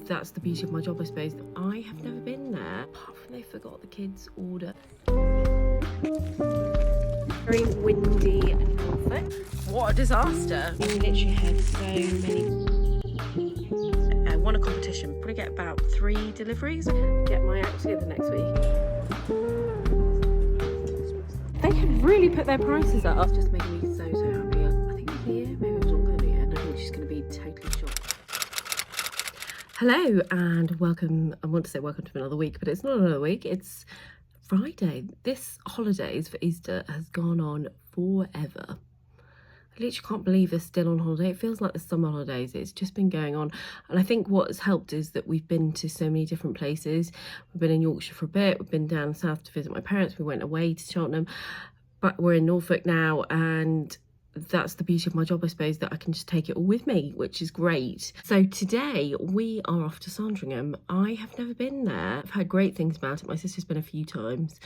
that's the beauty of my job, I suppose. I have never been there, apart from they forgot the kids' order. Very windy and Norfolk. What a disaster. We literally had so many. I won a competition. Probably get about 3 deliveries. Get my act together next week. They have really put their prices up. It's just making me so happy. I think it's here. Maybe it was longer than a year. And I think she's going to be totally shocked. Hello and welcome. I want to say welcome to another week, but it's not another week. It's Friday. This holidays for Easter has gone on forever. I literally can't believe they're still on holiday. It feels like the summer holidays. It's just been going on. And I think what's helped is that we've been to so many different places. We've been in Yorkshire for a bit. We've been down south to visit my parents. We went away to Cheltenham. But we're in Norfolk now, and that's the beauty of my job, I suppose, that I can just take it all with me, which is great. So today we are off to Sandringham. I have never been there. I've heard great things about it. My sister's been a few times,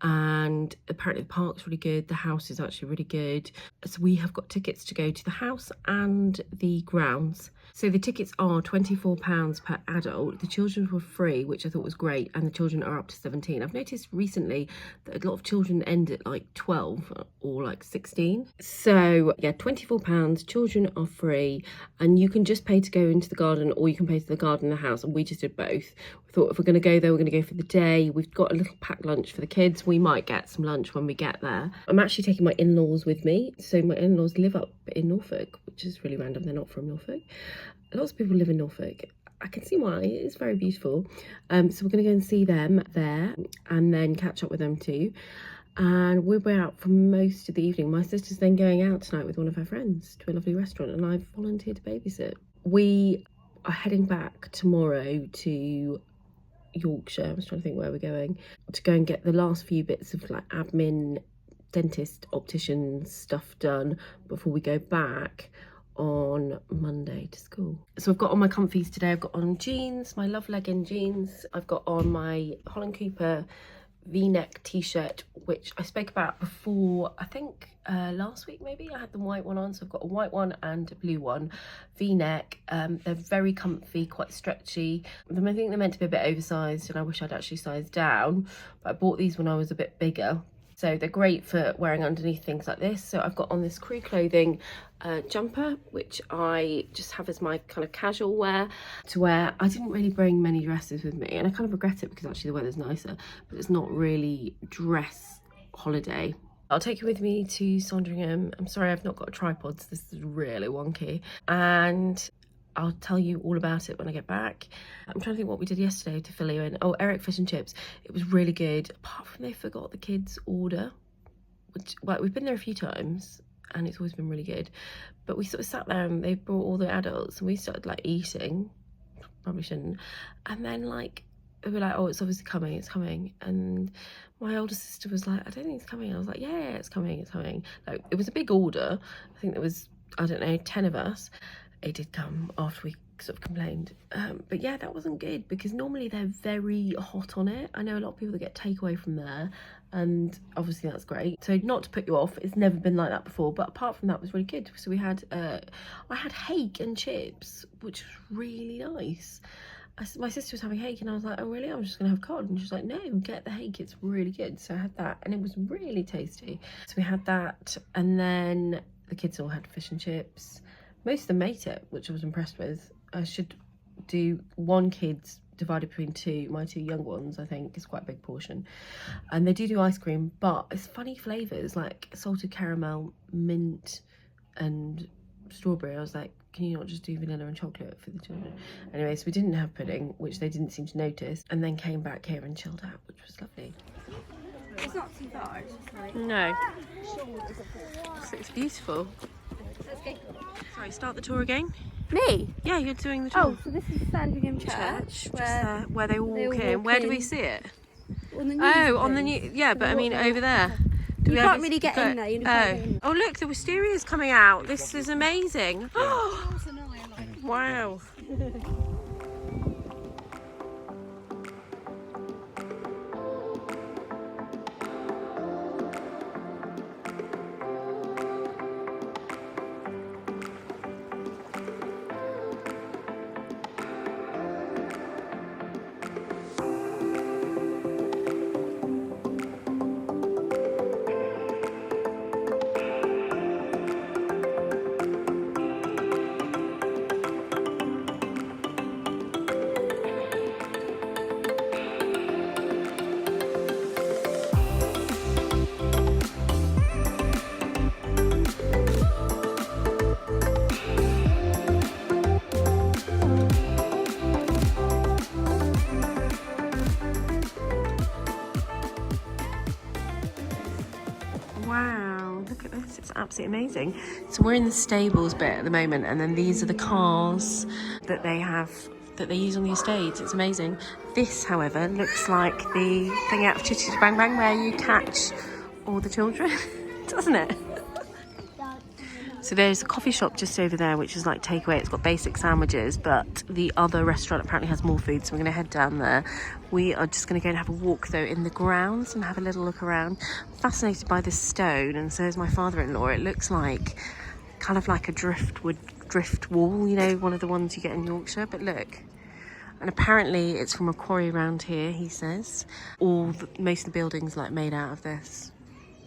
and apparently the park's really good. The house is actually really good. So we have got tickets to go to the house and the grounds. So the tickets are £24 per adult. The children were free, which I thought was great, and the children are up to 17. I've noticed recently that a lot of children end at like 12 or like 16. So yeah, £24, children are free, and you can just pay to go into the garden, or you can pay to the garden and the house, and we just did both. We thought if we're going to go there, we're going to go for the day. We've got a little packed lunch for the kids. We might get some lunch when we get there. I'm actually taking my in-laws with me. So my in-laws live up in Norfolk, which is really random. They're not from Norfolk. Lots of people live in Norfolk. I can see why. It's very beautiful. So we're going to go and see them there and then catch up with them too. And we'll be out for most of the evening. My sister's then going out tonight with one of her friends to a lovely restaurant, and I've volunteered to babysit. We are heading back tomorrow to Yorkshire. I was trying to think where we're going, to go and get the last few bits of like admin, dentist, optician stuff done before we go back on Monday to school. So I've got on my comfies today. I've got on jeans, my Love Leggin jeans. I've got on my Holland Cooper V-neck t-shirt, which I spoke about before, I think last week maybe. I had the white one on, so I've got a white one and a blue one, V-neck. They're very comfy, quite stretchy. I think they're meant to be a bit oversized, and I wish I'd actually sized down, but I bought these when I was a bit bigger. So they're great for wearing underneath things like this. So I've got on this Crew Clothing jumper, which I just have as my kind of casual wear to wear. I didn't really bring many dresses with me, and I kind of regret it because actually the weather's nicer, but it's not really dress holiday. I'll take you with me to Sandringham. I'm sorry I've not got a tripod, so this is really wonky. And I'll tell you all about it when I get back. I'm trying to think what we did yesterday to fill you in. Oh, Eric Fish and Chips. It was really good, apart from they forgot the kids' order, which, well, we've been there a few times and it's always been really good. But we sort of sat there and they brought all the adults and we started like eating. Probably shouldn't. And then like, we were like, oh, it's obviously coming, it's coming. And my older sister was like, I don't think it's coming. I was like, yeah, it's coming, it's coming. Like, it was a big order. I think there was, I don't know, 10 of us. It did come after we sort of complained, but yeah, that wasn't good because normally they're very hot on it. I know a lot of people that get takeaway from there, and obviously that's great. So not to put you off, it's never been like that before, but apart from that, it was really good. So we had I had hake and chips, which was really nice. My sister was having hake and I was like, oh really, I'm just gonna have cod, and she's like, no, get the hake, it's really good. So I had that and it was really tasty. So we had that, and then the kids all had fish and chips. Most of them ate it, which I was impressed with. I should do one kid's divided between two, my two young ones, I think, is quite a big portion. And they do ice cream, but it's funny flavours, like salted caramel, mint, and strawberry. I was like, can you not just do vanilla and chocolate for the children? Anyway, so we didn't have pudding, which they didn't seem to notice, and then came back here and chilled out, which was lovely. It's not too far, it's just like... No. It's beautiful. Let's go. Sorry, start the tour again. Me? Yeah, you're doing the tour. Oh, so this is Sandringham Church, where they all walk in. Where do we see it? On the news on the new. Yeah, but I mean over there. You can't really get in there. You can't get in. Oh look, the wisteria's coming out. This is amazing. Wow. Wow, look at this, it's absolutely amazing. So we're in the stables bit at the moment, and then these are the cars that they have, that they use on the estates. It's amazing. This, however, looks like the thing out of Chitty Bang Bang where you catch all the children, doesn't it? So there's a coffee shop just over there, which is like takeaway. It's got basic sandwiches, but the other restaurant apparently has more food, so we're going to head down there. We are just going to go and have a walk, though, in the grounds and have a little look around. I'm fascinated by this stone, and so is my father-in-law. It looks like kind of like a drift wall, you know, one of the ones you get in Yorkshire, but look. And apparently it's from a quarry around here, he says. Most of the buildings like made out of this,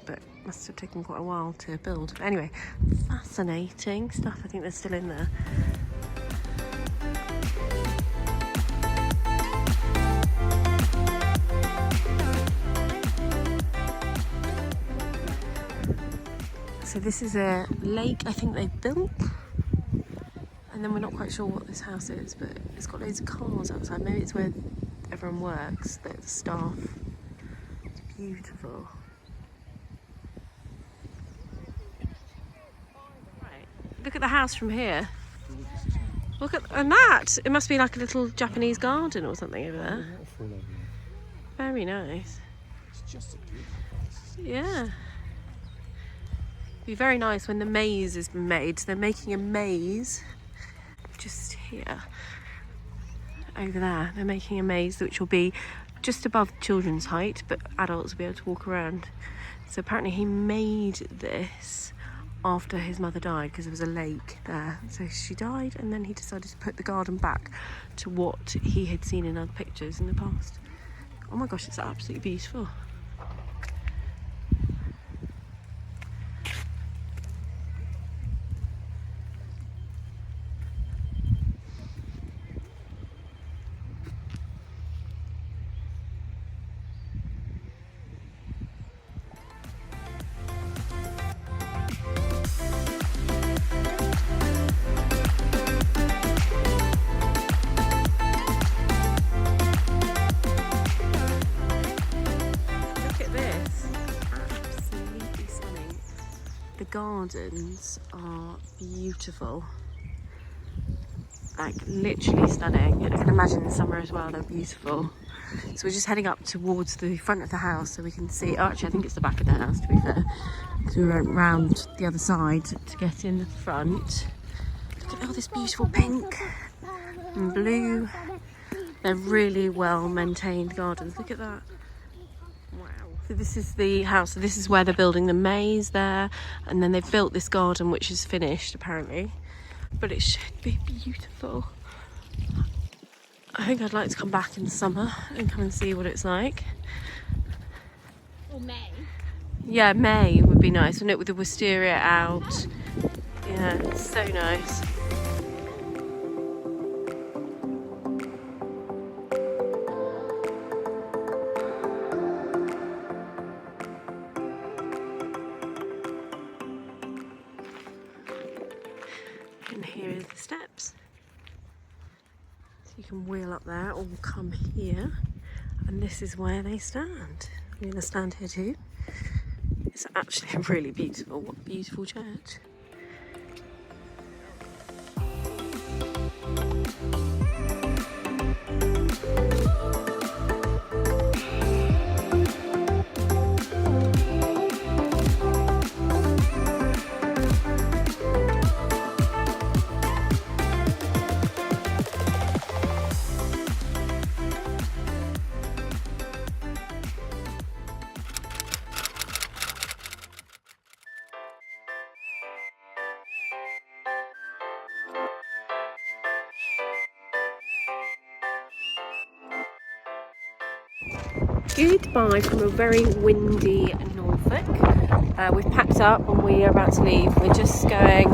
but must have taken quite a while to build. But anyway, fascinating stuff. I think they're still in there. So this is a lake I think they built. And then we're not quite sure what this house is, but it's got loads of cars outside. Maybe it's where everyone works, the staff. It's beautiful. Right, look at the house from here. Look at that! It must be like a little Japanese garden or something over there. Very nice. It's just a beautiful place. Yeah. It'd be very nice when the maze has been made. So they're making a maze just here, over there. They're making a maze which will be just above children's height, but adults will be able to walk around. So apparently he made this after his mother died, because there was a lake there. So she died, and then he decided to put the garden back to what he had seen in other pictures in the past. Oh my gosh, it's absolutely beautiful. The gardens are beautiful, like literally stunning. I can imagine in summer as well, they're beautiful. So we're just heading up towards the front of the house so we can see. Oh, actually I think it's the back of the house, to be fair, because we went round the other side to get in the front. Look at all this beautiful pink and blue. They're really well maintained gardens. Look at that. So this is the house. So this is where they're building the maze there, and then they've built this garden which is finished apparently, but it should be beautiful. I think I'd like to come back in summer and come and see what it's like. Or May. Yeah, May would be nice, wouldn't it, with the wisteria out. Yeah, it's so nice. And here are the steps. So you can wheel up there or come here, and this is where they stand. I'm going to stand here too. It's actually really beautiful. What a beautiful church. Goodbye from a very windy Norfolk. We've packed up and we are about to leave. We're just going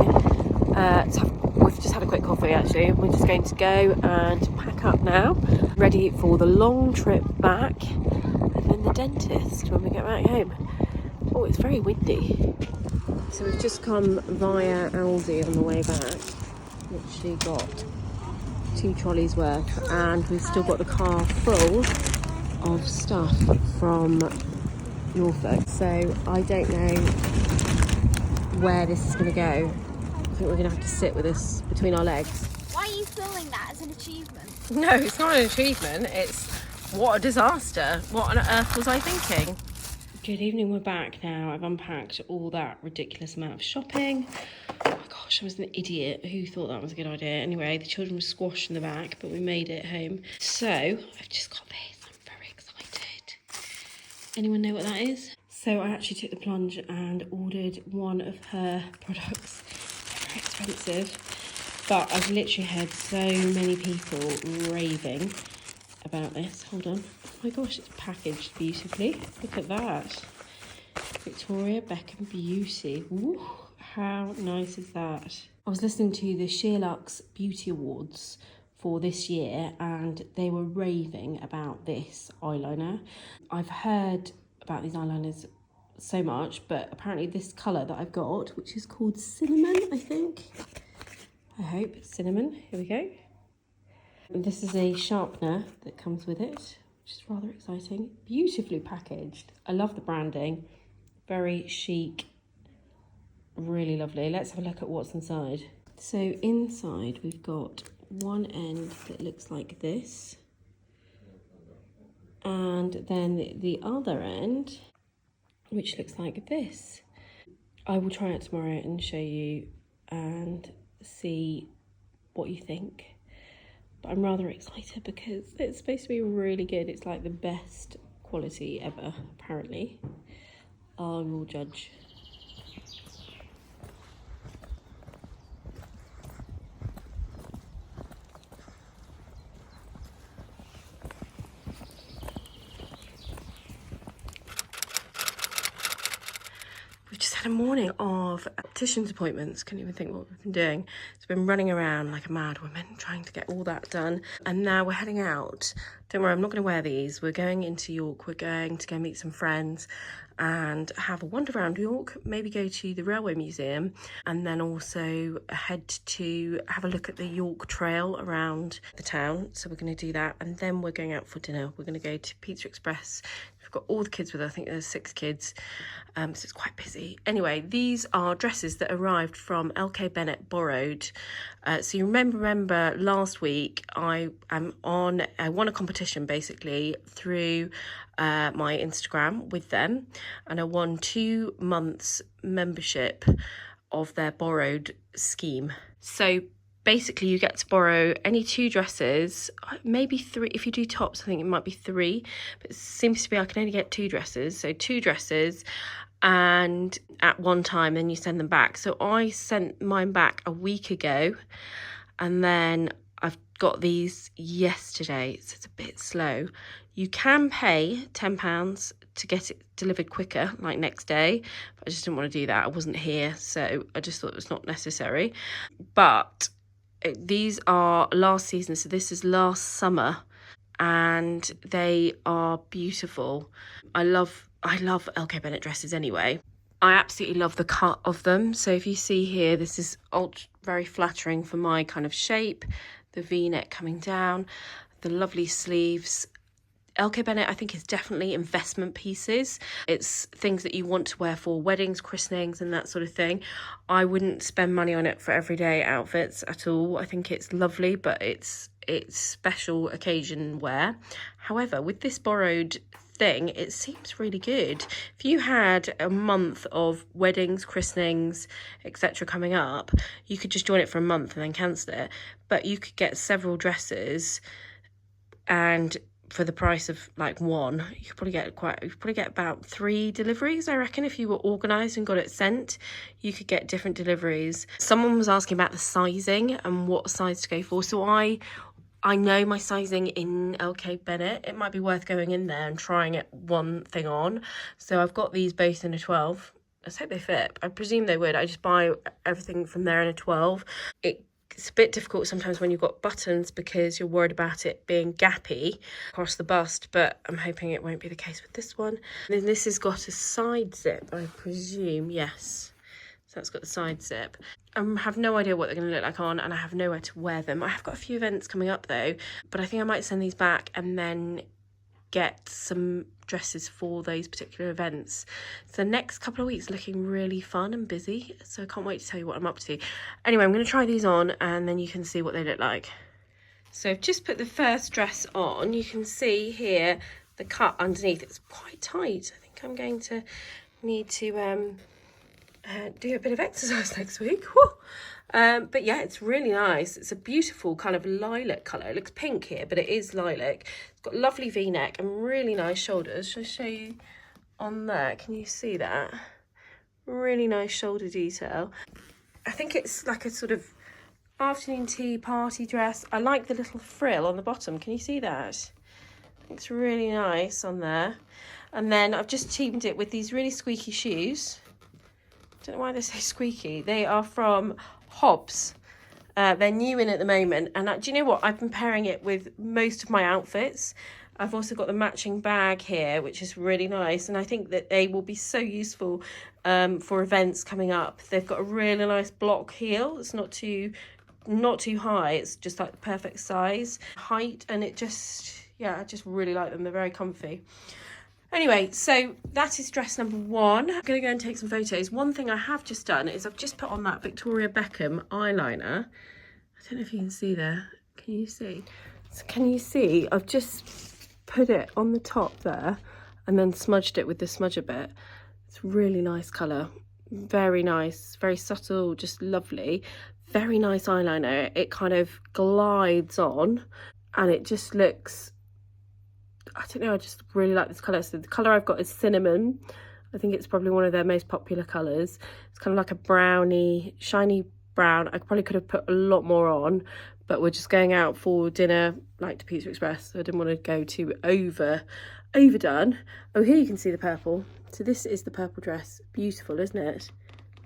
we've just had a quick coffee actually. We're just going to go and pack up now, ready for the long trip back, and then the dentist when we get back home. Oh, it's very windy. So we've just come via Aldi on the way back. Literally got 2 trolleys worth, and we've still got the car full of stuff from Norfolk. So I don't know where this is going to go. I think we're going to have to sit with this between our legs. Why are you filming that as an achievement? No, it's not an achievement. It's what a disaster. What on earth was I thinking? Good evening, we're back now. I've unpacked all that ridiculous amount of shopping. Oh my gosh, I was an idiot. Who thought that was a good idea? Anyway, the children were squashed in the back, but we made it home. So, I've just got this. I'm very excited. Anyone know what that is? So, I actually took the plunge and ordered one of her products. Very expensive. But I've literally heard so many people raving about this. Hold on. Oh my gosh, it's packaged beautifully. Look at that. Victoria Beckham Beauty. Ooh, how nice is that? I was listening to the Sheerluxe Beauty Awards for this year and they were raving about this eyeliner. I've heard about these eyeliners so much, but apparently this colour that I've got, which is called Cinnamon, I think. I hope it's cinnamon. Here we go. And this is a sharpener that comes with it, which is rather exciting. Beautifully packaged. I love the branding. Very chic. Really lovely. Let's have a look at what's inside. So inside we've got one end that looks like this. And then the other end, which looks like this. I will try it tomorrow and show you and see what you think. But I'm rather excited because it's supposed to be really good. It's like the best quality ever, apparently. I will judge. We've just had a morning of optician's appointments. Couldn't even think what we've been doing. It's been running around like a mad woman trying to get all that done. And now we're heading out. Don't worry, I'm not going to wear these. We're going into York. We're going to go meet some friends and have a wander around York. Maybe go to the Railway Museum and then also head to have a look at the York Trail around the town. So we're going to do that. And then we're going out for dinner. We're going to go to Pizza Express. We've got all the kids with us. I think there's 6 kids. So it's quite busy. Anyway, these are dresses that arrived from LK Bennett Borrowed. So you remember last week I won a competition basically through my Instagram with them, and I won 2 months membership of their Borrowed scheme. So basically you get to borrow any 2 dresses, maybe 3 if you do tops. I think it might be 3, but it seems to be I can only get 2 dresses. So 2 dresses and at one time, then you send them back. So I sent mine back a week ago and then I've got these yesterday, so it's a bit slow. You can pay £10 to get it delivered quicker, like next day, but I just didn't want to do that. I wasn't here, so I just thought it was not necessary. But these are last season, so this is last summer, and they are beautiful. I love LK Bennett dresses anyway. I absolutely love the cut of them. So if you see here, this is very flattering for my kind of shape. The V-neck coming down, the lovely sleeves. LK Bennett, I think, is definitely investment pieces. It's things that you want to wear for weddings, christenings and that sort of thing. I wouldn't spend money on it for everyday outfits at all. I think it's lovely, but it's special occasion wear. However, with this borrowed thing, it seems really good. If you had a month of weddings, christenings, etc. coming up, you could just join it for a month and then cancel it. But you could get several dresses, and for the price of like one, you could probably get about 3 deliveries, I reckon. If you were organised and got it sent, you could get different deliveries. Someone was asking about the sizing and what size to go for. So I know my sizing in LK Bennett. It might be worth going in there and trying it one thing on. So I've got these both in a 12. Let's hope they fit. I presume they would. I just buy everything from there in a 12. It's a bit difficult sometimes when you've got buttons because you're worried about it being gappy across the bust, but I'm hoping it won't be the case with this one. And then this has got a side zip, I presume. Yes. So that's got the side zip. I have no idea what they're going to look like on, and I have nowhere to wear them. I have got a few events coming up though, but I think I might send these back and then get some dresses for those particular events. So the next couple of weeks are looking really fun and busy, so I can't wait to tell you what I'm up to. Anyway, I'm going to try these on and then you can see what they look like. So I've just put the first dress on. You can see here the cut underneath. It's quite tight. I think I'm going to need to do a bit of exercise next week. But yeah, it's really nice. It's a beautiful kind of lilac colour. It looks pink here, but it is lilac. It's got lovely v-neck and really nice shoulders. Shall I show you on there? Can you see that? Really nice shoulder detail. I think it's like a sort of afternoon tea party dress. I like the little frill on the bottom. Can you see that? It's really nice on there. And then I've just teamed it with these really squeaky shoes. Don't know why they say squeaky. They are from Hobbs. They're new in at the moment, and do you know what? I've been pairing it with most of my outfits. I've also got the matching bag here, which is really nice, and I think that they will be so useful for events coming up. They've got a really nice block heel. It's not too high. It's just like the perfect size, height, and it just, yeah, I just really like them. They're very comfy. Anyway, so that is dress number 1. I'm going to go and take some photos. One thing I have just done is I've just put on that Victoria Beckham eyeliner. I don't know if you can see there. Can you see? So can you see? I've just put it on the top there and then smudged it with the smudger bit. It's really nice colour. Very nice. Very subtle. Just lovely. Very nice eyeliner. It kind of glides on and it just looks... I don't know, I just really like this colour. So the colour I've got is cinnamon. I think it's probably one of their most popular colours. It's kind of like a browny, shiny brown. I probably could have put a lot more on, but we're just going out for dinner, like to Pizza Express, so I didn't want to go too overdone. Oh, here you can see the purple. So this is the purple dress. Beautiful, isn't it?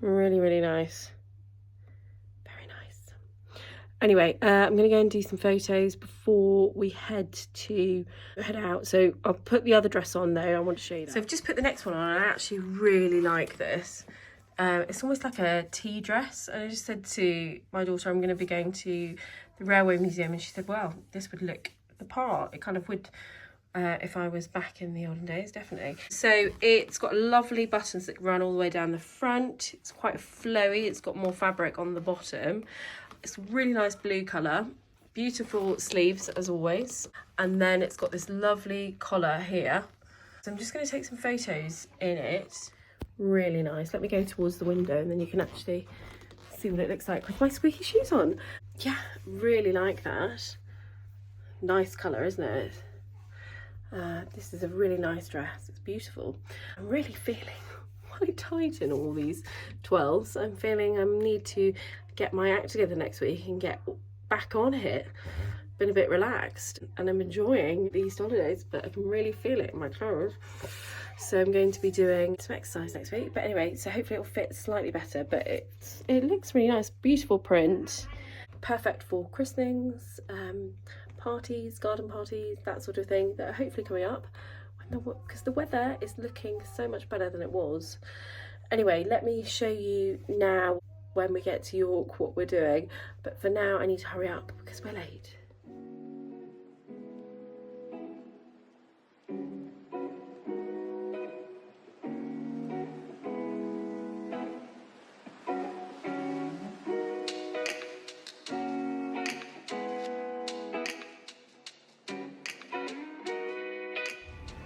Really, really nice. Anyway, I'm going to go and do some photos before we head out. So I'll put the other dress on though. I want to show you that. So I've just put the next one on and I actually really like this. It's almost like a tea dress. And I just said to my daughter, I'm going to be going to the Railway Museum. And she said, well, this would look the part. It kind of would if I was back in the olden days, definitely. So it's got lovely buttons that run all the way down the front. It's quite flowy. It's got more fabric on the bottom. It's a really nice blue colour, beautiful sleeves as always, and then it's got this lovely collar here. So I'm just going to take some photos in it. Really nice. Let me go towards the window and then you can actually see what it looks like with my squeaky shoes on. Yeah, really like that. Nice colour, isn't it? This is a really nice dress. It's beautiful. I'm really feeling quite tight in all these 12s. I'm feeling I need to get my act together next week and get back on it. Been a bit relaxed and I'm enjoying these holidays, but I can really feel it in my clothes. So I'm going to be doing some exercise next week. But anyway, so hopefully it'll fit slightly better, but it looks really nice. Beautiful print. Perfect for christenings, parties, garden parties, that sort of thing that are hopefully coming up. Because the weather is looking so much better than it was. Anyway, let me show you now when we get to York what we're doing, but for now I need to hurry up because we're late.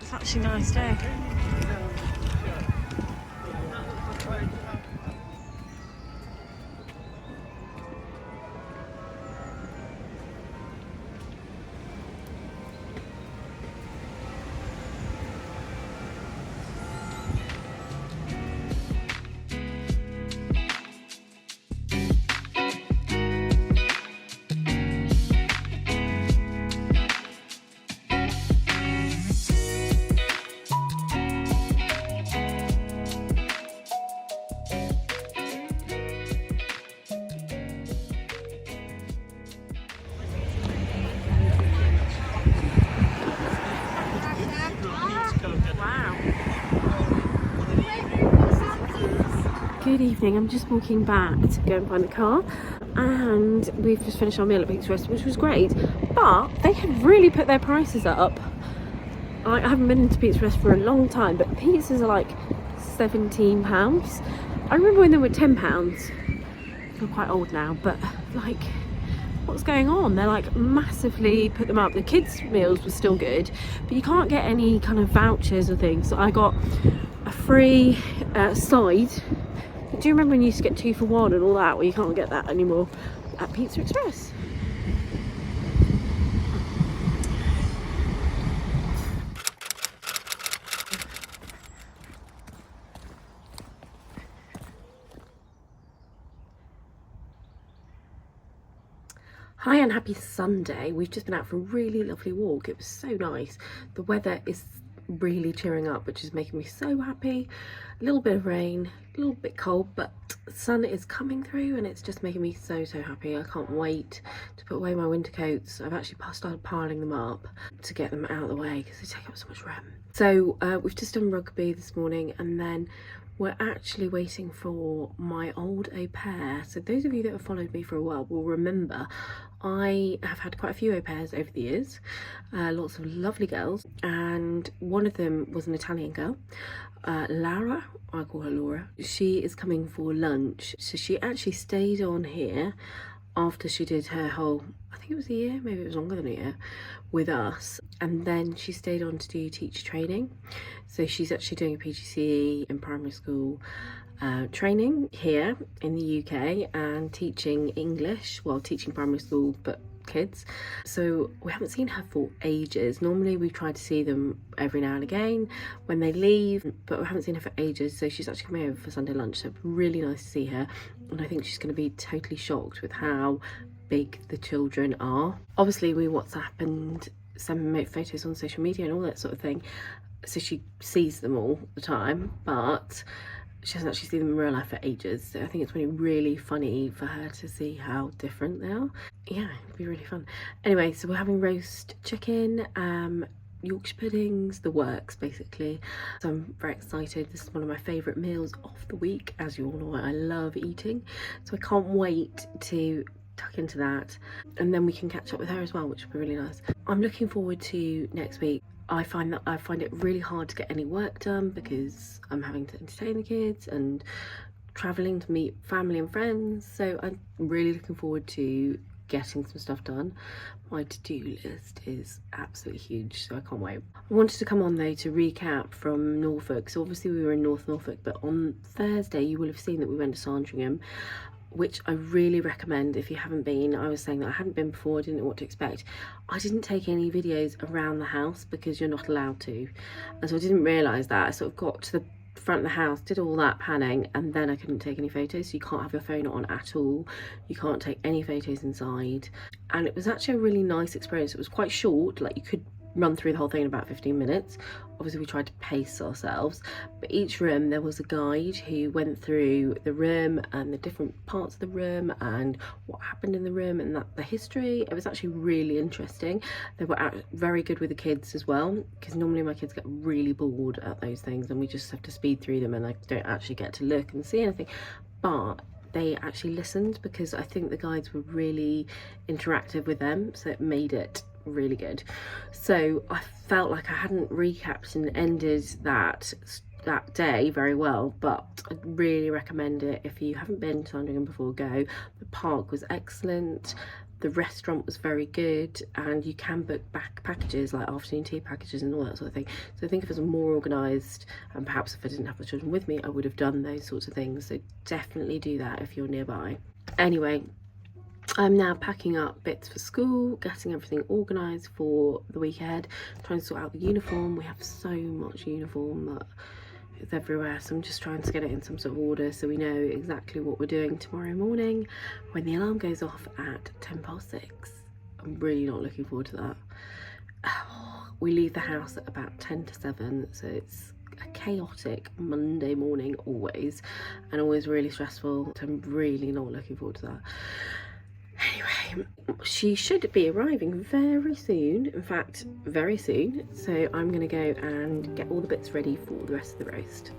It's actually a nice day. Good evening, I'm just walking back to go and find the car and we've just finished our meal at Pizza Express, which was great, but they have really put their prices up. I haven't been to Pizza Express for a long time, but pizzas are like £17. I remember when they were £10. They're quite old now, but like, what's going on? They're like massively put them up. The kids' meals were still good, but you can't get any kind of vouchers or things. So I got a free side. Do you remember when you used to get 2 for 1 and all that? Well, you can't get that anymore at Pizza Express. Hi and happy Sunday. We've just been out for a really lovely walk. It was so nice. The weather is really cheering up, which is making me so happy. A little bit of rain, a little bit cold, but the sun is coming through and it's just making me so happy. I can't wait to put away my winter coats. I've actually started piling them up to get them out of the way because they take up so much room. So we've just done rugby this morning, and then we're actually waiting for my old au pair. So those of you that have followed me for a while will remember I have had quite a few au pairs over the years, lots of lovely girls, and one of them was an Italian girl, Lara, I call her Laura. She is coming for lunch, so she actually stayed on here after she did her whole, I think it was a year, maybe it was longer than a year, with us, and then she stayed on to do teacher training. So she's actually doing a PGCE in primary school training here in the UK and teaching English, well, teaching primary school but kids. So we haven't seen her for ages. Normally we try to see them every now and again when they leave, but we haven't seen her for ages. So she's actually coming over for Sunday lunch, so really nice to see her, and I think she's going to be totally shocked with how big the children are. Obviously we WhatsApp and send photos on social media and all that sort of thing, so she sees them all the time, but she hasn't actually seen them in real life for ages. So I think it's going to be really funny for her to see how different they are. Yeah, it'll be really fun. Anyway, so we're having roast chicken, Yorkshire puddings, the works basically. So I'm very excited. This is one of my favourite meals of the week. As you all know, I love eating, so I can't wait to tuck into that, and then we can catch up with her as well, which will be really nice. I'm looking forward to next week. I find it really hard to get any work done because I'm having to entertain the kids and travelling to meet family and friends, so I'm really looking forward to getting some stuff done. My to-do list is absolutely huge, so I can't wait. I wanted to come on though to recap from Norfolk. So obviously we were in North Norfolk, but on Thursday you will have seen that we went to Sandringham, which I really recommend if you haven't been. I was saying that I hadn't been before, I didn't know what to expect. I didn't take any videos around the house because you're not allowed to, and so I didn't realise that. I sort of got to the front of the house, did all that panning, and then I couldn't take any photos. So you can't have your phone on at all, you can't take any photos inside, and it was actually a really nice experience. It was quite short, like you could run through the whole thing in about 15 minutes. Obviously we tried to pace ourselves, but each room there was a guide who went through the room and the different parts of the room and what happened in the room and the history. It was actually really interesting. They were very good with the kids as well, because normally my kids get really bored at those things and we just have to speed through them and I don't actually get to look and see anything. But they actually listened, because I think the guides were really interactive with them, so it made it really good. So I felt like I hadn't recapped and ended that day very well, but I'd really recommend it. If you haven't been to Sandringham before, go. The park was excellent, the restaurant was very good, and you can book back packages like afternoon tea packages and all that sort of thing. So I think if it was more organised, and perhaps if I didn't have the children with me, I would have done those sorts of things. So definitely do that if you're nearby. Anyway, I'm now packing up bits for school, getting everything organised for the week ahead, trying to sort out the uniform. We have so much uniform that it's everywhere, so I'm just trying to get it in some sort of order so we know exactly what we're doing tomorrow morning when the alarm goes off at 6:10. I'm really not looking forward to that. We leave the house at about 10 to 7, so it's a chaotic Monday morning always, and always really stressful, so I'm really not looking forward to that. Anyway, she should be arriving very soon, in fact very soon, so I'm going to go and get all the bits ready for the rest of the roast.